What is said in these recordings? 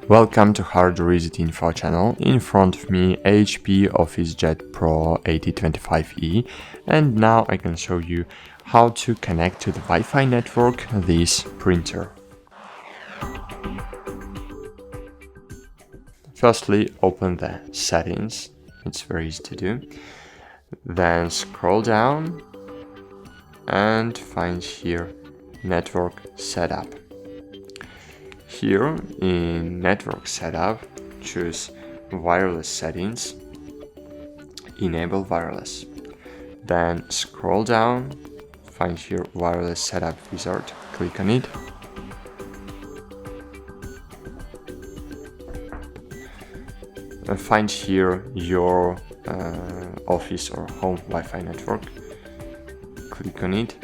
Welcome to HardReset.Info channel. In front of me HP OfficeJet Pro 8025E, and now I can show you how to connect to the Wi-Fi network this printer. Firstly, open the settings. It's very easy to do. Then scroll down and find here network setup. Here in network setup, choose wireless settings, enable wireless. Then scroll down, find here wireless setup wizard, click on it. Find here your office or home Wi-Fi network, click on it.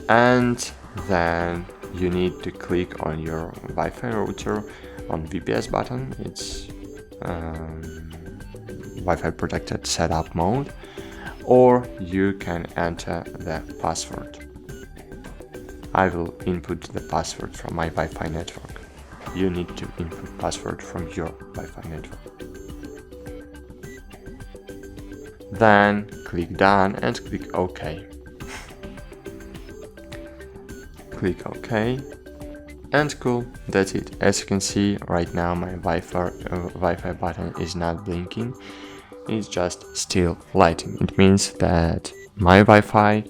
And then you need to click on your Wi-Fi router on VPS button. It's Wi-Fi protected setup mode, or you can enter the password. I will input the password from my Wi-Fi network. You need to input password from your Wi-Fi network. Then click done and click OK. Click OK, and cool, that's it. As you can see right now, my Wi-Fi button is not blinking, it's just still lighting. It means that my Wi-Fi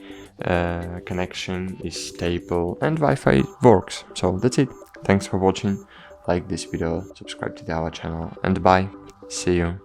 connection is stable and Wi-Fi works. So that's it. Thanks for watching. Like this video, subscribe to our channel, and bye. See you.